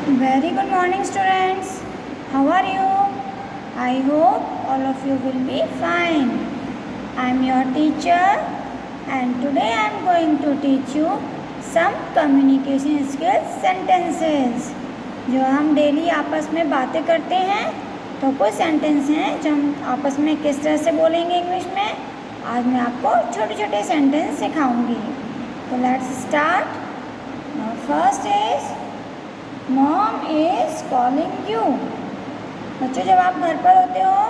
Very good morning, students. How are you? I hope all of you will be fine. I am your teacher, and today I am going to teach you some communication skills sentences. जो हम daily आपस में बातें करते हैं तो कुछ sentence हैं जो हम आपस में किस तरह से बोलेंगे इंग्लिश में। आज मैं आपको छोटे छोटे सेंटेंस सिखाऊंगी। तो let's start. First is mom is calling you. बच्चों, जब आप घर पर होते हो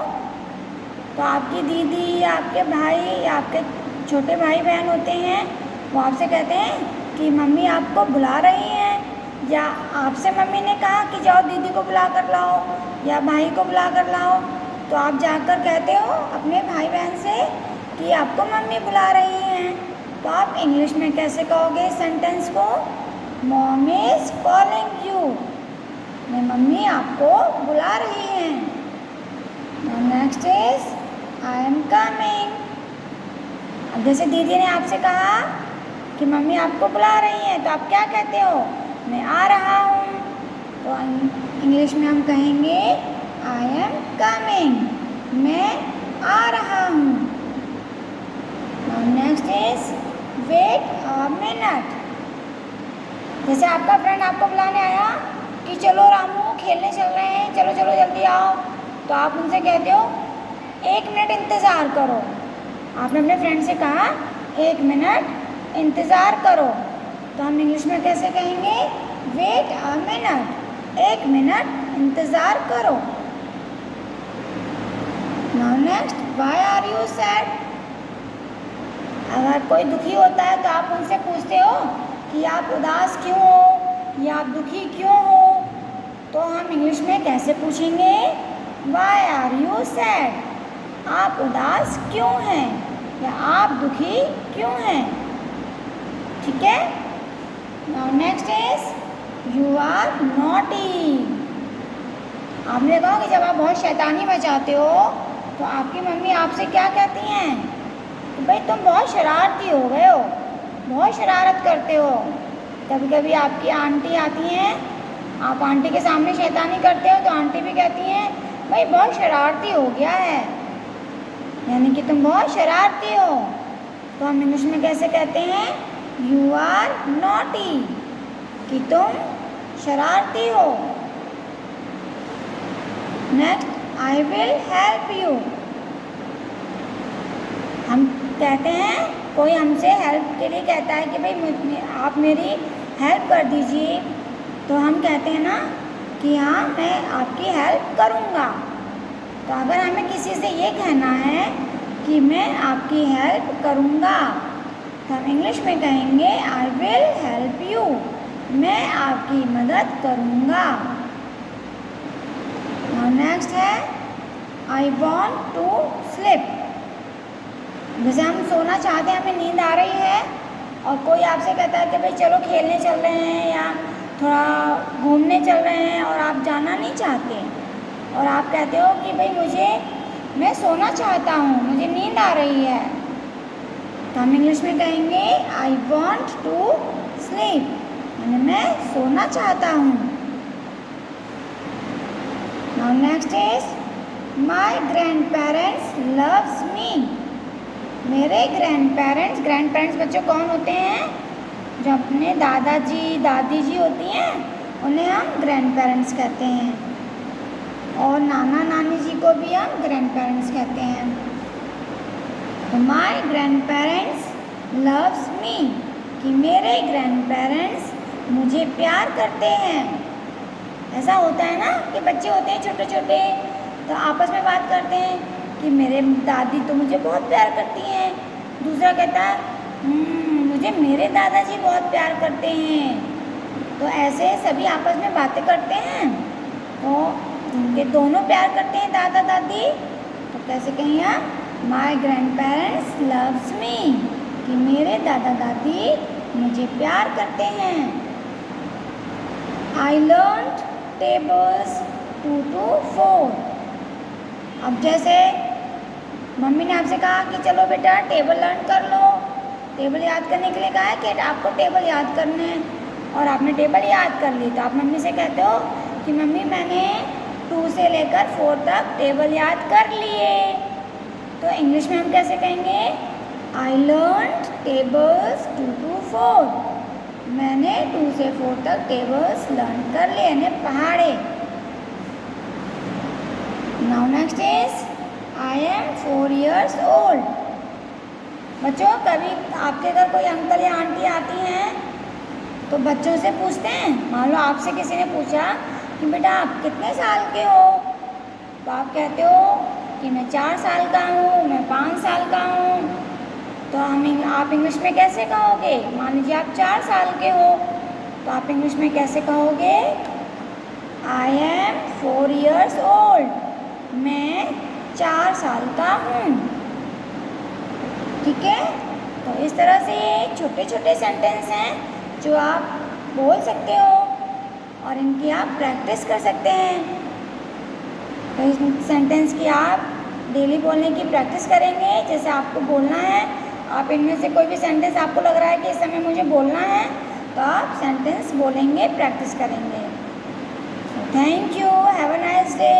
तो आपकी दीदी या आपके भाई या आपके छोटे भाई बहन होते हैं, वो आपसे कहते हैं कि मम्मी आपको बुला रही हैं, या आपसे मम्मी ने कहा कि जाओ दीदी को बुला कर लाओ या भाई को बुला कर लाओ, तो आप जाकर कहते हो अपने भाई बहन से कि आपको मम्मी बुला रही हैं। तो आप इंग्लिश में कैसे कहोगे सेंटेंस को? Mom is calling you. Mummy आपको बुला रही हैं। Next is I am coming. अब जैसे दीदी ने आपसे कहा कि मम्मी आपको बुला रही हैं, तो आप क्या कहते हो? मैं आ रहा हूँ। तो इंग्लिश में हम कहेंगे आई एम कमिंग, मैं आ रहा हूँ। Next is wait a minute. जैसे आपका फ्रेंड आपको बुलाने आया कि चलो रामू खेलने चल रहे हैं, चलो चलो जल्दी आओ, तो आप उनसे कहते हो 1 मिनट इंतज़ार करो। आपने अपने फ्रेंड से कहा 1 मिनट इंतज़ार करो, तो हम इंग्लिश में कैसे कहेंगे? वेट अ मिनट, 1 मिनट इंतज़ार करो। Now next, why are you sad. अगर कोई दुखी होता है तो आप उनसे पूछते हो कि आप उदास क्यों हो या आप दुखी क्यों हो, तो हम इंग्लिश में कैसे पूछेंगे? वाई आर यू सैड, आप उदास क्यों हैं या आप दुखी क्यों हैं। ठीक है। Now next is you are naughty. आपने कहा कि जब आप बहुत शैतानी मचाते हो तो आपकी मम्मी आपसे क्या कहती हैं? तो भाई तुम बहुत शरारती हो गए हो, बहुत शरारत करते हो। कभी कभी आपकी आंटी आती हैं, आप आंटी के सामने शैतानी करते हो तो आंटी भी कहती हैं भाई बहुत शरारती हो गया है, यानी कि तुम बहुत शरारती हो। तो हम इंग्लिश में कैसे कहते हैं? यू आर नॉटी, कि तुम शरारती हो। Next, I will help you. हम कहते हैं कोई हमसे हेल्प के लिए कहता है कि भाई आप मेरी हेल्प कर दीजिए, तो हम कहते हैं ना कि हाँ मैं आपकी हेल्प करूँगा। तो अगर हमें किसी से ये कहना है कि मैं आपकी हेल्प करूँगा, तो हम इंग्लिश में कहेंगे आई विल हेल्प यू, मैं आपकी मदद करूँगा। नेक्स्ट है आई वॉन्ट टू स्लिप। जैसे हम सोना चाहते हैं, हमें नींद आ रही है और कोई आपसे कहता है कि भाई चलो खेलने चल रहे हैं या थोड़ा घूमने चल रहे हैं और आप जाना नहीं चाहते, और आप कहते हो कि भाई मैं सोना चाहता हूँ, मुझे नींद आ रही है, तो हम इंग्लिश में कहेंगे आई वॉन्ट टू स्लीप, यानी मैं सोना चाहता हूँ। Now next is my grand parents loves me. मेरे ग्रैंड पेरेंट्स बच्चों कौन होते हैं? जो अपने दादाजी दादी जी होती हैं उन्हें हम ग्रैंड पेरेंट्स कहते हैं, और नाना नानी जी को भी हम ग्रैंड पेरेंट्स कहते हैं। तो my grand parents loves me, कि मेरे ग्रैंड पेरेंट्स मुझे प्यार करते हैं। ऐसा होता है ना कि बच्चे होते हैं छोटे छोटे, तो आपस में बात करते हैं कि मेरे दादी तो मुझे बहुत प्यार करती हैं, दूसरा कहता है मुझे मेरे दादाजी बहुत प्यार करते हैं। तो ऐसे सभी आपस में बातें करते हैं, तो उनके दोनों प्यार करते हैं दादा दादी, तो कैसे कहें हम? My grand parents loves me, कि मेरे दादा दादी मुझे प्यार करते हैं। आई लर्न्ड टेबल्स 2 to 4। अब जैसे मम्मी ने आपसे कहा कि चलो बेटा टेबल लर्न कर लो, टेबल याद करने के लिए कहा है कि आपको टेबल याद करने हैं, और आपने टेबल याद कर ली, तो आप मम्मी से कहते हो कि मम्मी मैंने 2 से लेकर 4 तक टेबल याद कर लिए। तो इंग्लिश में हम कैसे कहेंगे? I learn tables 2 to 4। मैंने 2 से 4 तक टेबल्स लर्न कर लिए, यानी पढ़े। Now next is I am 4 years old। बच्चों, कभी आपके घर कोई अंकल या आंटी आती हैं तो बच्चों से पूछते हैं, मान लो आपसे किसी ने पूछा कि बेटा आप कितने साल के हो, तो आप कहते हो कि मैं 4 साल का हूँ, मैं 5 साल का हूँ। तो आप इंग्लिश में कैसे कहोगे? मान लीजिए आप 4 साल के हो, तो आप इंग्लिश में कैसे कहोगे? I am 4 years old। मैं 4 साल का हूँ। ठीक है, तो इस तरह से छोटे छोटे सेंटेंस हैं जो आप बोल सकते हो और इनकी आप प्रैक्टिस कर सकते हैं। तो इस सेंटेंस की आप डेली बोलने की प्रैक्टिस करेंगे। जैसे आपको बोलना है, आप इनमें से कोई भी सेंटेंस आपको लग रहा है कि इस समय मुझे बोलना है, तो आप सेंटेंस बोलेंगे, प्रैक्टिस करेंगे। Thank you, have a nice day.